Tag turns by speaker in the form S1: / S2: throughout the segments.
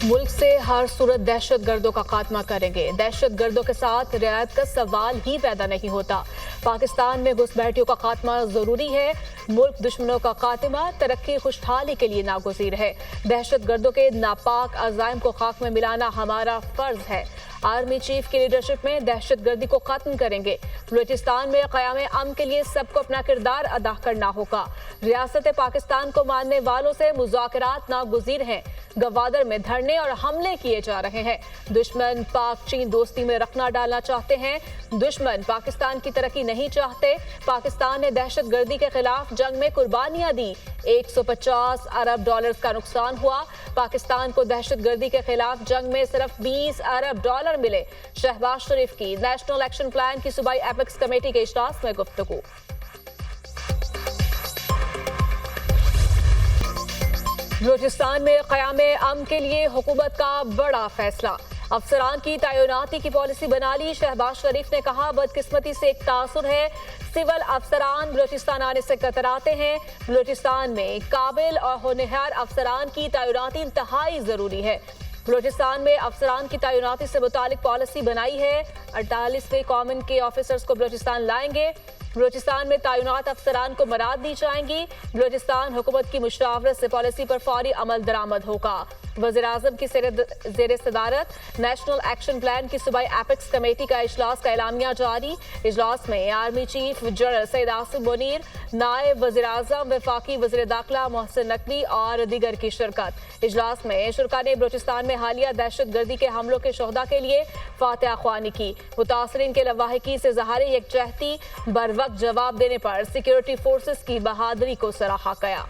S1: मुल्क से हर सूरत दहशत गर्दों का खात्मा करेंगे। दहशत गर्दों के साथ रियायत का सवाल ही पैदा नहीं होता। पाकिस्तान में घुसपैठियों का खात्मा जरूरी है। मुल्क दुश्मनों का खात्मा तरक्की खुशहाली के लिए नागुज़ीर है। दहशत गर्दों के नापाक अज़ाइम को खाक में मिलाना हमारा फर्ज है। आर्मी चीफ की लीडरशिप में दहशत गर्दी को खत्म करेंगे। बलूचिस्तान में क़याम अमन के लिए सबको अपना किरदार अदा करना होगा। रियासत पाकिस्तान को मानने वालों से मुज़ाकरात नागुज़ीर हैं। गवादर में धरने और हमले किए जा रहे हैं। दुश्मन पाक चीन दोस्ती में रखना डालना चाहते हैं। दुश्मन पाकिस्तान की तरक्की नहीं चाहते। पाकिस्तान ने दहशत गर्दी के खिलाफ जंग में कुर्बानियां दी। 150 अरब डॉलर्स का नुकसान हुआ। पाकिस्तान को दहशत गर्दी के खिलाफ जंग में सिर्फ 20 अरब डॉलर मिले। शहबाज शरीफ की नेशनल एक्शन प्लान की सूबाई एपेक्स कमेटी के इजलास में गुफ्तगू। बलूचिस्तान में क़याम अमन के लिए हुकूमत का बड़ा फैसला। अफसरान की तैनाती की पॉलिसी बना ली। शहबाज शरीफ ने कहा, बदकिस्मती से एक तासुर है, सिविल अफसरान बलूचिस्तान आने से कतराते हैं। बलूचिस्तान में काबिल और होनहार अफसरान की तैनाती इंतहाई जरूरी है। बलूचिस्तान में अफसरान की तैनाती से मुतालिक पॉलिसी बनाई है। 48वें कॉमन के ऑफिसर्स को बलूचिस्तान लाएंगे। बलूचिस्तान में तैनात अफसरान को मराद दी जाएंगी। बलूचिस्तान हुकूमत की मुशावरत से पॉलिसी पर फौरी अमल दरामद होगा। वज़ीर-ए-आज़म की ज़ेर सदारत नेशनल एक्शन प्लान की सूबाई एपेक्स कमेटी का इजलास का एलामिया जारी। इजलास में army chief general Syed Asim Munir, नायब वज़ीर-ए-आज़म, वफाकी वज़ीर दाखिला मोहसिन नकवी और दीगर की शिरकत। इजलास में शुरका ने बलूचिस्तान में हालिया दहशत गर्दी के हमलों के शोहदा के लिए फातिहा ख्वानी की। मुतासरीन के लवाहिकी से ज़ाहिर यकजहती बर वक्त जवाब देने पर सिक्योरिटी फोर्सेस की बहादुरी को सराहा गया।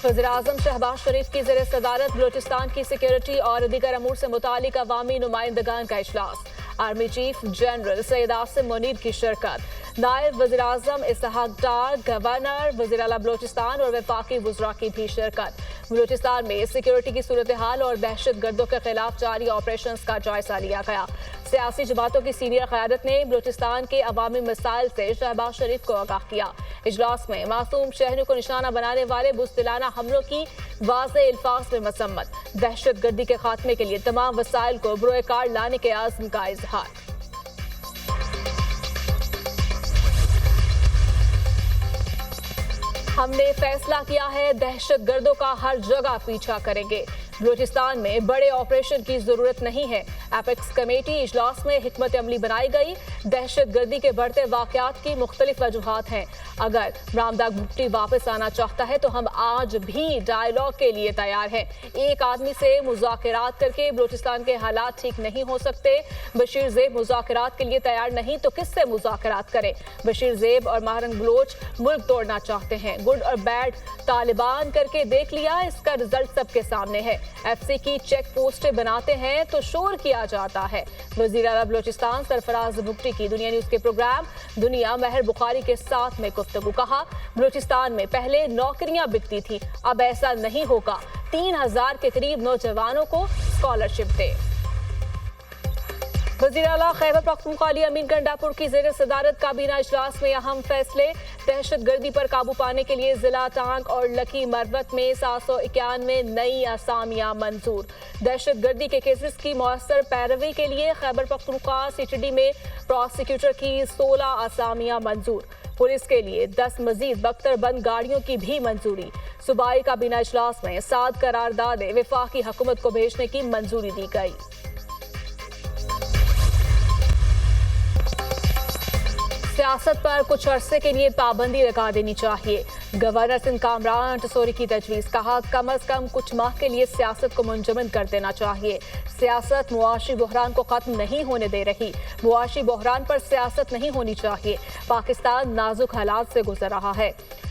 S1: वज़ीर-ए-आज़म शहबाज शरीफ की ज़ेर सदारत बलूचिस्तान की सिक्योरिटी और दीगर अमूर से मुतालिक अवामी नुमाइंदगान का इजलास। Army chief general Syed Asim Munir की शिरकत। नायब वज़ीर-ए-आज़म इसहाक डार, गवर्नर, वज़ीर आला बलूचिस्तान और वफाकी वज़रा की भी शिरकत। बलूचिस्तान में सिक्योरिटी की सूरत हाल और दहशत गर्दों के खिलाफ जारी ऑपरेशन का जायजा लिया गया। सियासी जमातों की सीनियर क़यादत ने बलूचिस्तान के अवामी मसाइल से शहबाज शरीफ को आगाह किया। इजलास में मासूम शहरों को निशाना बनाने वाले बुज़दिलाना हमलों की वाज़ेह अल्फाज में मसम्मत। दहशत गर्दी के खात्मे के लिए तमाम वसाइल को बरोए कार लाने के आज़म का इजहार। हमने फैसला किया है, दहशत गर्दों का हर जगह पीछा करेंगे। बलूचिस्तान में बड़े ऑपरेशन की जरूरत नहीं है। एपेक्स कमेटी इजलास में हिकमत अमली बनाई गई। दहशत गर्दी के बढ़ते वाकयात की मुख्तलिफ वजूहात हैं। अगर रामदा भुट्टी वापस आना चाहता है तो हम आज भी डायलॉग के लिए तैयार हैं। एक आदमी से मुज़ाकरात करके बलूचिस्तान के हालात ठीक नहीं हो सकते। बशीर ज़ेब मुज़ाकरात के लिए तैयार नहीं तो किससे मुज़ाकरात करें। बशीर ज़ेब और महारंग बलोच मुल्क तोड़ना चाहते हैं। गुड और बैड तालिबान करके देख लिया, इसका रिजल्ट सबके सामने है। एफसी की चेक पोस्टें बनाते हैं तो शोर किया जाता है। वज़ीर आला बलूचिस्तान सरफराज भुट्टी की दुनिया न्यूज़ के प्रोग्राम दुनिया महर बुखारी के साथ में गुफ्तगू। कहा, बलूचिस्तान में पहले नौकरियां बिकती थी, अब ऐसा नहीं होगा। 3000 के करीब नौजवानों को स्कॉलरशिप दे। वज़ीर आला खैबर पख्तूनख्वा अली अमीन गंडापुर की ज़ेर सदारत काबीना इजलास में अहम फैसले। दहशत गर्दी पर काबू पाने के लिए जिला टांग और लकी मरवत में 791 नई असामियां मंजूर। दहशत गर्दी के केसेस की मौसर पैरवी के लिए खैबर पख्तूनख्वा सीटीडी में प्रोसिक्यूटर की 16 असामियां मंजूर। पुलिस के लिए 10 मजीद बख्तरबंद गाड़ियों की भी मंजूरी। सूबाई काबीना इजलास में 7 करारदादें वफाकी हुकूमत को भेजने की मंजूरी दी गई। सियासत पर कुछ अरसे के लिए पाबंदी लगा देनी चाहिए। गवर्नर सिंध कामरान टसोरी की तजवीज़। कहा, कम अज कम कुछ माह के लिए सियासत को मुंजमद कर देना चाहिए। सियासत मुआशी बहरान को खत्म नहीं होने दे रही। मुआशी बहरान पर सियासत नहीं होनी चाहिए। पाकिस्तान नाजुक हालात से गुजर रहा है।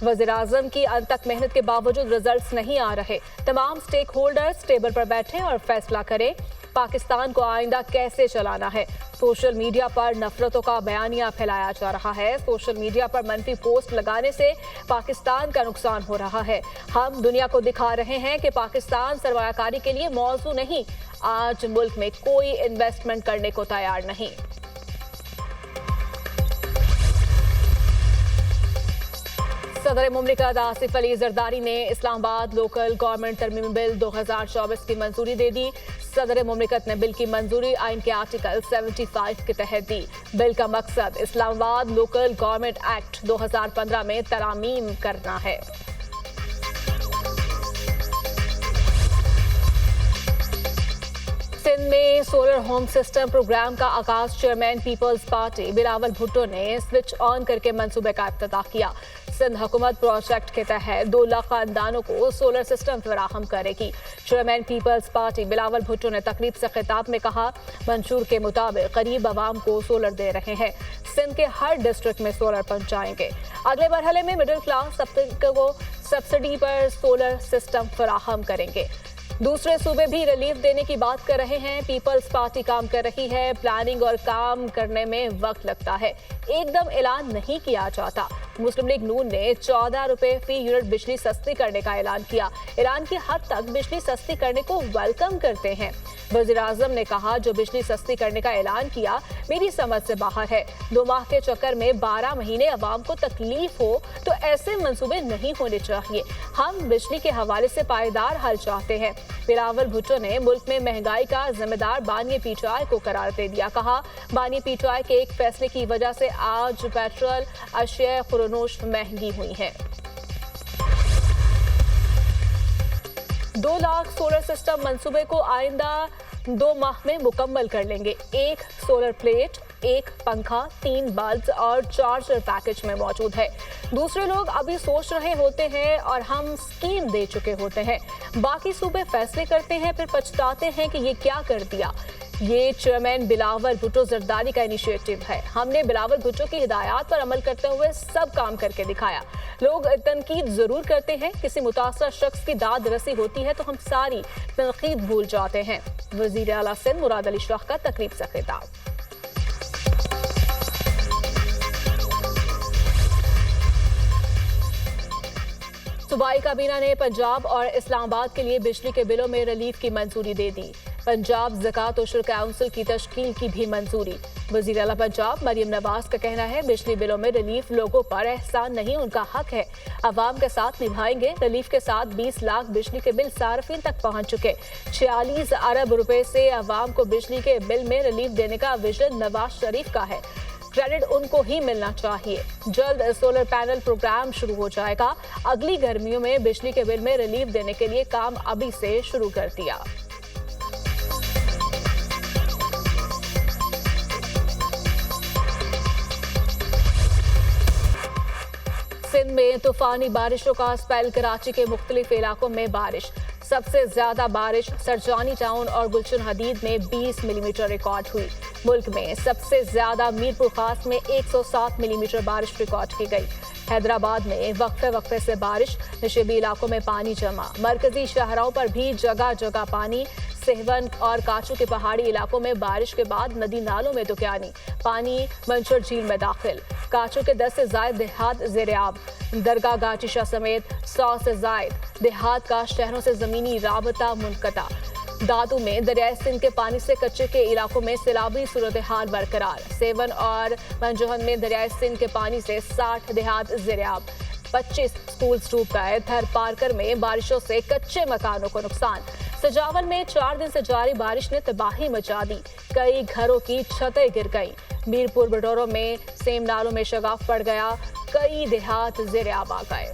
S1: वज़ीर-ए-आज़म की अनथक मेहनत के बावजूद रिजल्ट्स नहीं आ रहे। तमाम स्टेक होल्डर्स टेबल पर बैठे और फैसला करें पाकिस्तान को आइंदा कैसे चलाना है। सोशल मीडिया पर नफरतों का बयानिया फैलाया जा रहा है। सोशल मीडिया पर मनफी पोस्ट लगाने से पाकिस्तान का नुकसान हो रहा है। हम दुनिया को दिखा रहे हैं कि पाकिस्तान सरमायाकारी के लिए मौजू नहीं। आज मुल्क में कोई इन्वेस्टमेंट करने को तैयार नहीं। सदर मुमलिकत आसिफ अली जरदारी ने इस्लामाबाद लोकल गवर्नमेंट तरमीमी बिल 2024 की मंजूरी दे दी। सदर मुमलिकत ने बिल की मंजूरी आइन के आर्टिकल 75 के तहत दी। बिल का मकसद इस्लामाबाद लोकल गवर्नमेंट एक्ट 2015 में तरामीम करना है। सिंध में सोलर होम सिस्टम प्रोग्राम का आगाज chairman Peoples Party Bilawal Bhutto ने स्विच ऑन करके मंसूबे का इफ्तिताह किया। सिंध हुकूमत प्रोजेक्ट के तहत 2 लाख खानदानों को सोलर सिस्टम फराहम करेगी। Chairman Peoples Party Bilawal Bhutto ने तकरीब से खिताब में कहा, मंशूर के मुताबिक करीब आवाम को सोलर दे रहे हैं। सिंध के हर डिस्ट्रिक्ट में सोलर पहुंचाएंगे। अगले मरहले में मिडिल क्लास तबके को सब्सिडी पर सोलर सिस्टम फराहम करेंगे। दूसरे सूबे भी रिलीफ देने की बात कर रहे हैं। पीपल्स पार्टी काम कर रही है। प्लानिंग और काम करने में वक्त लगता है, एकदम ऐलान नहीं किया जाता। मुस्लिम लीग नून ने 14 रुपए फी यूनिट बिजली सस्ती करने का ऐलान किया। ईरान की हद तक बिजली सस्ती करने को वेलकम करते हैं। वजीर आजम ने कहा, जो बिजली सस्ती करने का ऐलान किया मेरी समझ से बाहर है। 2 माह के चक्कर में 12 महीने अवाम को तकलीफ हो तो ऐसे मंसूबे नहीं होने चाहिए। हम बिजली के हवाले से पायदार हल चाहते हैं। बिलावल भुट्टो ने मुल्क में महंगाई का जिम्मेदार बानी पीटीआई को करार दे दिया। कहा, बानी पीटीआई के एक फैसले की वजह से आज पेट्रोल अशिया खुरनोश महंगी हुई है। 2 लाख सोलर सिस्टम मंसूबे को आइंदा 2 माह में मुकम्मल कर लेंगे। 1 सोलर प्लेट, 1 पंखा, 3 बल्ब और चार्जर पैकेज में मौजूद है। दूसरे लोग अभी सोच रहे होते हैं और हम स्कीम दे चुके होते हैं। बाकी सूबे फैसले करते हैं, फिर पछताते हैं कि ये क्या कर दिया। ये चेयरमैन बिलावल भुट्टो जरदारी का इनिशिएटिव है। हमने बिलावल भुट्टो की हिदायत पर अमल करते हुए सब काम करके दिखाया। लोग तनकीद जरूर करते हैं, किसी मुतासर शख्स की दाद रसी होती है तो हम सारी तनकीद भूल जाते हैं। वजीर आला सिंध मुराद अली शाह का तकरीब से खिताब। सूबाई काबीना ने पंजाब और इस्लामाबाद के लिए बिजली के बिलों में रिलीफ की मंजूरी दे दी। पंजाब ज़कात उशर काउंसिल की तश्कील की भी मंजूरी। वज़ीर आला पंजाब मरियम नवाज का कहना है, बिजली बिलों में रिलीफ लोगों पर एहसान नहीं, उनका हक है। अवाम के साथ निभाएंगे। रिलीफ के साथ 20 लाख बिजली के बिल सार्फिन तक पहुंच चुके। 46 अरब रुपए से अवाम को बिजली के बिल में रिलीफ देने का विजन नवाज शरीफ का है। क्रेडिट उनको ही मिलना चाहिए। जल्द सोलर पैनल प्रोग्राम शुरू हो जाएगा। अगली गर्मियों में बिजली के बिल में रिलीफ देने के लिए काम अभी से शुरू कर दिया। सिंध में तूफानी बारिशों का स्पेल। कराची के मुख्तलिफ इलाकों में बारिश। सबसे ज्यादा बारिश सरजानी टाउन और गुलशन हदीद में 20 मिलीमीटर रिकॉर्ड हुई। मुल्क में सबसे ज्यादा मीरपुर खास में 107 मिलीमीटर बारिश रिकॉर्ड की गई। हैदराबाद में वक्फे वक्फे से बारिश। नशेबी इलाकों में पानी जमा। मरकजी शहरों पर भी जगह जगह पानी। सेहवन और काचू के पहाड़ी इलाकों में बारिश के बाद नदी नालों में दुकियानी। पानी मंशर झील में दाखिल। काचू के 10 से ज्यादा देहात ज़ेर-ए-आब। दरगाह गाचीशा समेत 100 से ज्यादा देहात का शहरों से जमीनी राबता मुनक़ता। दादू में दरियाए सिंध के पानी से कच्चे के इलाकों में सैलाबी सूरत हाल बरकरार। सेवन और मंजोहन में दरियाए सिंध के पानी से 60 देहात ज़ेर-ए-आब। 25 स्कूल डूब गए। थर पारकर में बारिशों से कच्चे मकानों को नुकसान। सजावन में 4 दिन से जारी बारिश ने तबाही मचा दी। कई घरों की छतें गिर गईं। मीरपुर बटोरों में सेम नालों में शगाफ पड़ गया। कई देहात ज़ेर-ए-आब आ गए।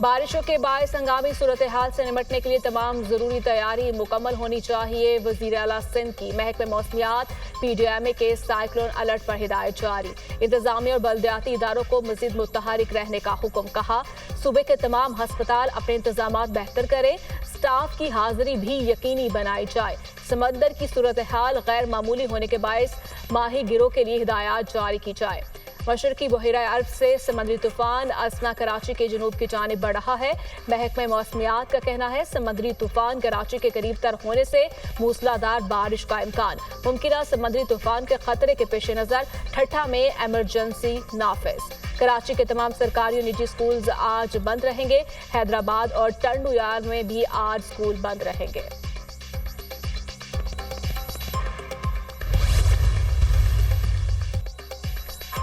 S1: बारिशों के बायस हंगामी सूरत हाल से निपटने के लिए तमाम जरूरी तैयारी मुकम्मल होनी चाहिए। वज़ीर आला सिंध की महकमे मौसमियात PDMA के साइक्लोन अलर्ट पर हिदायत जारी। इंतजामी और बल्दियाती इदारों को मजीद मुतहरिक रहने का हुक्म। कहा, सूबे के तमाम हस्पताल अपने इंतजामात बेहतर करें। स्टाफ की हाजिरी भी यकीनी बनाई जाए। समंदर की सूरत हाल गैर मामूली होने के बायस माही गिरोह के लिए हिदायत जारी की जाए। मशरकी बहिरा अरब से समुद्री तूफान असना कराची के जनूब की जानिब बढ़ रहा है। महकमे मौसमियात का कहना है, समुद्री तूफान कराची के करीब तर होने से मूसलाधार बारिश का इम्कान। मुमकिन समुद्री तूफान के खतरे के पेश नजर ठट्ठा में एमरजेंसी नाफिज। कराची के तमाम सरकारी और निजी स्कूल आज बंद रहेंगे। हैदराबाद और टंडुयार में भी आज स्कूल बंद रहेंगे।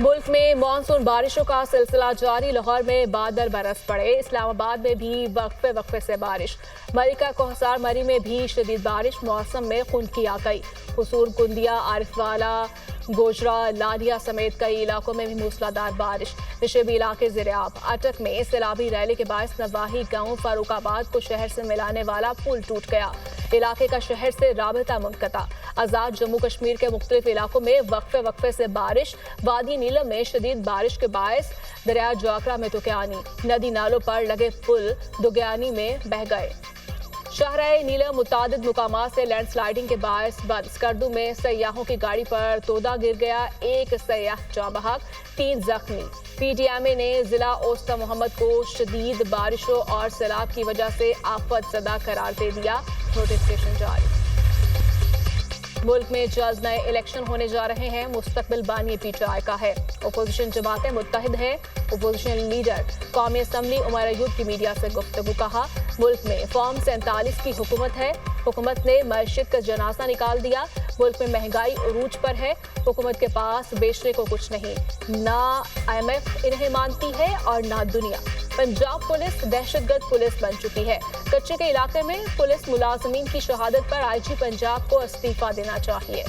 S1: मुल्क में मानसून बारिशों का सिलसिला जारी। लाहौर में बादल बरस पड़े। इस्लामाबाद में भी वक्फे वक्फे से बारिश। मलिका कोहसार मरी में भी शदीद बारिश। मौसम में खुनकी आ गई। कसूर, कुंदिया, आरिफवाला, गोजरा, लानिया समेत कई इलाकों में भी मूसलाधार बारिश। नशेबी इलाके ज़ेर-आब। अटक में सैलाबी रैली के बायस नवाही गांव फारूकाबाद को शहर से मिलाने वाला पुल टूट गया। इलाके का शहर से राबता मुनक़ता। आज़ाद जम्मू कश्मीर के मुख्तलिफ इलाकों में वक्फे वक्फे से बारिश। वादी नीलम में शदीद बारिश के बायस दरिया जाकरा में दुगयानी। नदी नालों पर लगे पुल दुगयानी में बह गए। शाहराह नीलम मुतादिद मुकामात से लैंडस्लाइडिंग के बायस बंद। स्कर्दू में सयाहों की गाड़ी पर तोदा गिर गया। एक सयाह जाँ बहक, 3 जख्मी। PDMA ने जिला ओस्ता मोहम्मद को शदीद बारिशों और सैलाब की वजह से आफत ज़दा करार दे दिया। नोटिफिकेशन जारी। मुल्क में जल्द नए इलेक्शन होने जा रहे हैं। मुस्तकबिल बानी PTI का है। अपोजिशन जमातें मुत्तहिद हैं। अपोजिशन लीडर कौमी असम्बली उमर अयूब की मीडिया से गुफ्तगू। कहा, मुल्क में फॉर्म 47 की हुकूमत है। हुकूमत ने मस्जिद का जनाजा निकाल दिया। मुल्क में महंगाई उरूज पर है। हुकूमत के पास बेचने को कुछ नहीं। ना IMF इन्हें मानती है और ना दुनिया। पंजाब पुलिस दहशतगर्द पुलिस बन चुकी है। कच्चे के इलाके में पुलिस मुलाजमीन की शहादत पर IG पंजाब को इस्तीफा देना चाहिए।